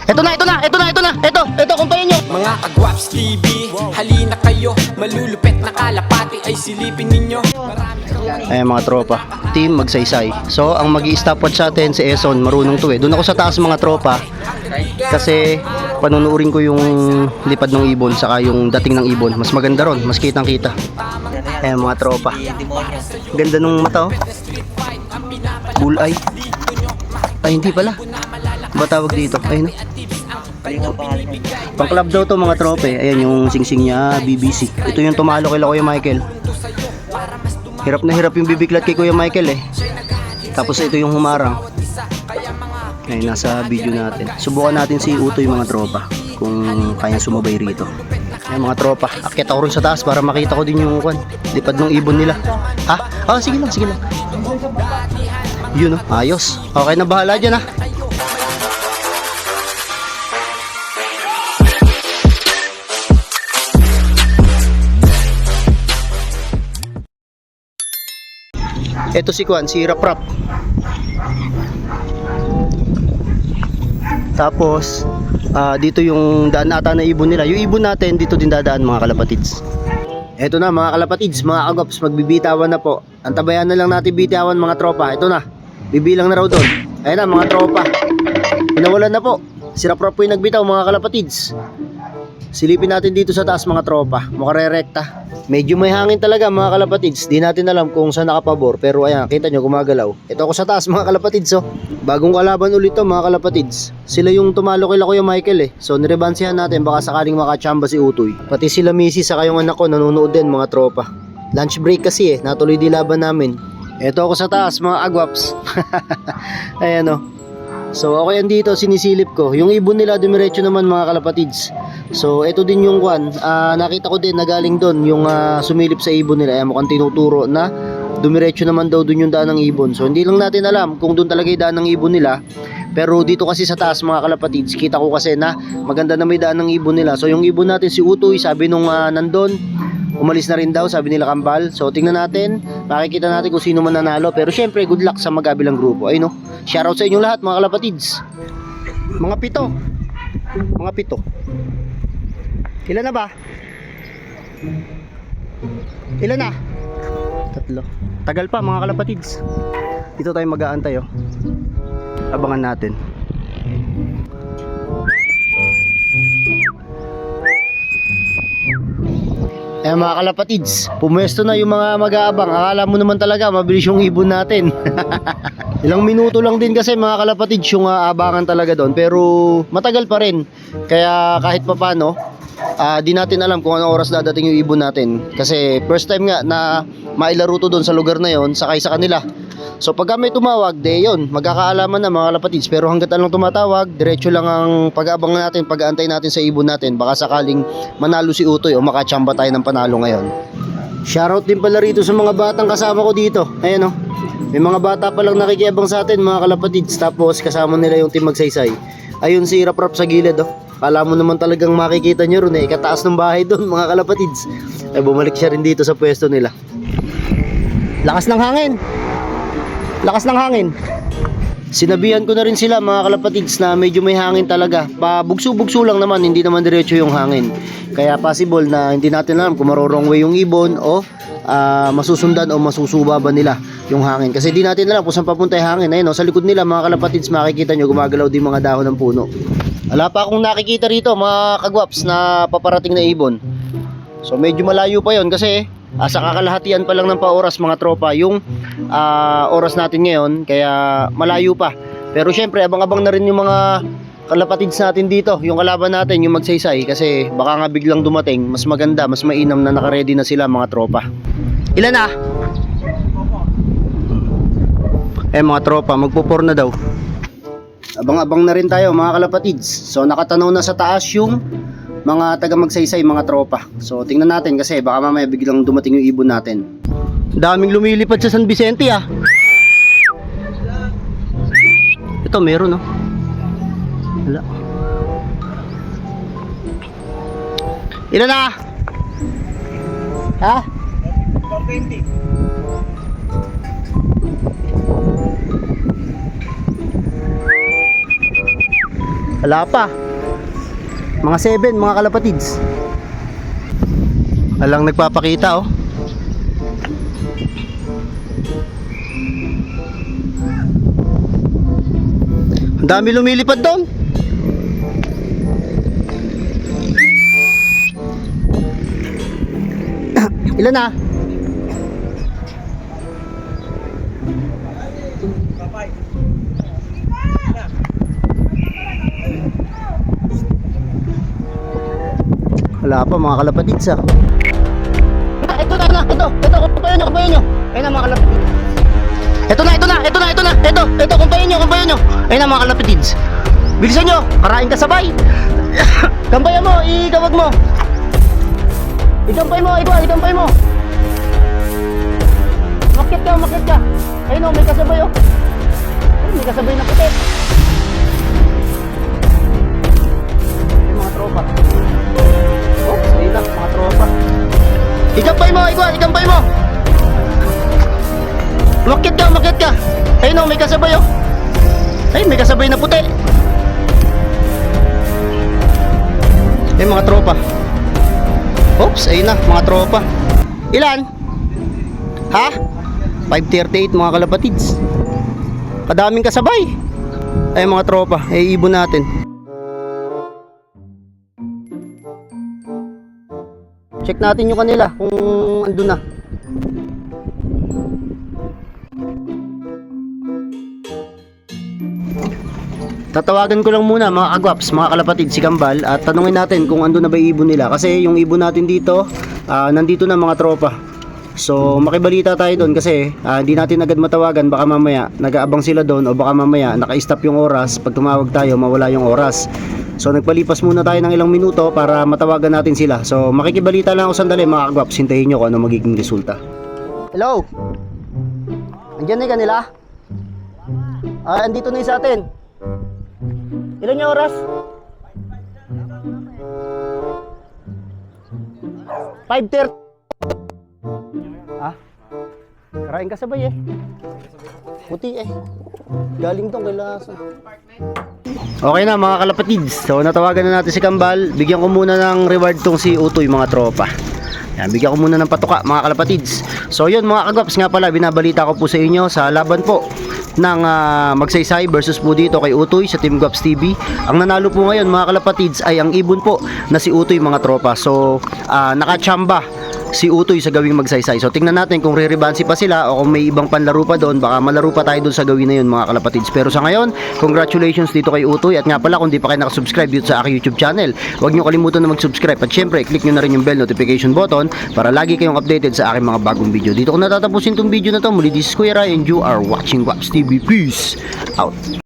Ito na, ito na, ito na, ito na. Ito, kumpayan nyo. Mga Kagwaps TV, halina kayo. Malulupet na kalapati ay silipin ninyo. Ayan mga tropa, team magsaysay. So ang mag-i-stopwatch sa atin si Eson, marunong to eh. Doon ako sa taas mga tropa kasi panunuurin ko yung lipad ng ibon saka yung dating ng ibon. Mas maganda ron, mas kitang kita. Ayan mga tropa, ganda nung mata oh. Bull eye. Ay hindi pala, ba tawag dito? Ayun pang club daw to mga tropa eh. Ayan yung singsing niya, BBC. Ito yung tumalo kay Kuya Michael. Hirap na hirap yung bibiglat kay Kuya Michael eh. Tapos ito yung humarang. Ay, nasa video natin. Subukan natin si Utoy mga tropa kung kayang sumabay rito. Ay mga tropa, akyat ako rin sa taas para makita ko din yung lipad ng ibon nila. Ha? Ah, sige lang, sige lang. Yun oh, ayos. Okay na bahala dyan ah. Ito si Kwan, si Raprap. Tapos dito yung daan ata na ibon nila. Yung ibon natin dito din dadaan mga kalapatids. Ito na mga kalapatids, mga Kagwaps, magbibitawan na po. Antabayan na lang natin bitawan mga tropa. Ito na, bibilang na raw doon. Ayun na mga tropa, pinawalan na po. Si Raprap po yung nagbitaw mga kalapatids. Silipin natin dito sa taas mga tropa. Makarerekta. Medyo may hangin talaga mga kalapatids. Di natin alam kung saan nakapabor. Pero ayan, kita nyo gumagalaw. Ito ako sa taas mga kalapatids oh. Bagong kalaban ulit to mga kalapatids. Sila yung tumalo kay Kuya Michael eh. So nirebansihan natin baka sakaling makachamba si Utoy. Pati sila Missy sa kayong anak ko nanonood din mga tropa. Lunch break kasi eh. Natuloy di laban namin. Ito ako sa taas mga Kagwaps. Ayan oh. So ako yan dito, sinisilip ko. Yung ibon nila dumiretso naman mga kalapatids. So ito din yung kwan, nakita ko din na galing doon yung sumilip sa ibon nila. Ayan, mukhang tinuturo na dumiretso naman daw doon yung daan ng ibon. So hindi lang natin alam kung doon talaga yung daan ng ibon nila. Pero dito kasi sa taas mga kalapatids, kita ko kasi na maganda na may daan ng ibon nila. So yung ibon natin si Utoy, sabi nung nandun, umalis na rin daw, sabi nila Kambal. So tingnan natin, makikita natin kung sino man nanalo. Pero syempre good luck sa magkabilang grupo. Ayun no, shoutout sa inyong lahat mga kalapatids. Mga pito. Mga pito. Ilan na ba? Ilan na? 3. Tagal pa mga kalapatids. Dito tayo mag-aantay oh. Abangan natin. Eh mga kalapatids, pumwesto na yung mga mag-aabang. Akala mo naman talaga mabilis yung ibon natin. Ilang minuto lang din kasi mga kalapatids yung aabangan talaga doon. Pero matagal pa rin. Kaya kahit papano, di natin alam kung anong oras dadating yung ibon natin. Kasi first time nga na mailaro to doon sa lugar na yon, sakay sa kanila. So pagka may tumawag, de yun, magkakaalaman na mga kalapatids. Pero hanggat anong tumatawag, diretso lang ang pag-aabang natin, pag-aantay natin sa ibon natin. Baka sakaling manalo si Utoy o makachamba tayo ng panalo ngayon. Shoutout din pala rito sa mga batang kasama ko dito. Ayan o, may mga bata pa lang nakikiabang sa atin mga kalapatids. Tapos kasama nila yung team magsaysay. Ayun si Raprap sa gilid oh. Kala mo naman talagang makikita nyo ron eh, kataas ng bahay doon mga kalapatids. Ay bumalik siya rin dito sa pwesto nila. Lakas ng hangin. Lakas ng hangin. Sinabihan ko na rin sila mga kalapatids na medyo may hangin talaga. Pabugso-bugso lang naman, hindi naman diretso yung hangin. Kaya possible na hindi natin alam kung marorong way yung ibon o masusundan o masusuba ba nila yung hangin. Kasi di natin alam kung saan papunta yung hangin. Ayun, sa likod nila mga kalapatids makikita nyo gumagalaw din mga dahon ng puno. Wala pa akong nakikita rito mga Kagwaps na paparating na ibon. So medyo malayo pa yon kasi sa kakalahatian pa lang ng pa-oras mga tropa yung oras natin ngayon. Kaya malayo pa. Pero syempre abang-abang na rin yung mga kalapatids natin dito, yung kalaban natin, yung magsaysay. Kasi baka nga biglang dumating, mas maganda, mas mainam na nakaredy na sila mga tropa. Ilan na? Mga tropa, magpupor na daw. Abang-abang na rin tayo mga kalapatids. So nakatanaw na sa taas yung mga taga magsaysay mga tropa. So tingnan natin kasi baka mamaya biglang dumating yung ibon natin. Daming lumilipad sa San Vicente ah. Ito meron oh. Wala. Ilan na? Ha? 20. Wala pa. Mga 7 mga kalapatids. Walang nagpapakita oh. Ang dami lumilipad doon. Ilan na? Wala pa mga kalapatids ah. Ito na, kumpayan nyo. Ayun na mga kalapatids. Ito na, kumpayan nyo. Ayun na mga kalapatids. Bilisan nyo, karain kasabay. Kampayan mo, ikawag mo. Ikampay mo. Makit ka. Ayun o, may kasabay oh. May kasabay na puti. Ay, mga tropa. Oops, ayun na, mga tropa. Ikampay mo. Makit ka. Ayun o, may kasabay oh. Ay, may kasabay na puti. Ay, mga tropa. Oops, ayun na, mga tropa. Ilan? Ha? 5:38 mga kalapatids. Kadaming kasabay. Ay, mga tropa, ibon natin. Check natin yung kanila kung andun na. Tatawagan ko lang muna mga kagwaps, mga kalapatid si Kambal at tanungin natin kung ando na ba yung ibon nila kasi yung ibon natin dito nandito na mga tropa. So makibalita tayo doon kasi hindi natin agad matawagan, baka mamaya nag-aabang sila doon o baka mamaya naka-stop yung oras, pag tumawag tayo mawala yung oras. So nagpalipas muna tayo ng ilang minuto para matawagan natin sila. So makikibalita lang ako sandali mga kagwaps, hintayin nyo kung ano magiging resulta. Hello? Andiyan na yung kanila? Andito na yung sa atin. Ilan yung oras? 5:30. Karain kasabay eh. Puti eh. Galing tong kailasa. Okay na mga kalapatids. So natawagan na natin si Kambal. Bigyan ko muna ng reward tong si Utoy mga tropa. Yan, bigyan ko muna ng patuka mga kalapatids. So yun mga kagwaps, nga pala binabalita ko po sa inyo sa laban po ng Magsaysay versus po dito kay Utoy sa Team Gwaps TV. Ang nanalo po ngayon mga kalapatids ay ang ibon po na si Utoy mga tropa. So nakachamba si Utoy sa gawing Magsaysay. So tingnan natin kung re-rebansi pa sila o kung may ibang panlaro pa doon, baka malaro pa tayo doon sa gawin na yun mga kalapatids. Pero sa ngayon, congratulations dito kay Utoy. At nga pala, kung di pa kayo nakasubscribe dito sa aking YouTube channel, huwag nyo kalimutan na mag-subscribe. At syempre, click nyo na rin yung bell notification button para lagi kayong updated sa aking mga bagong video. Dito ko natatapusin tong video na to. Muli, this is Kuya Rai and you are watching Gwaps TV. Peace out.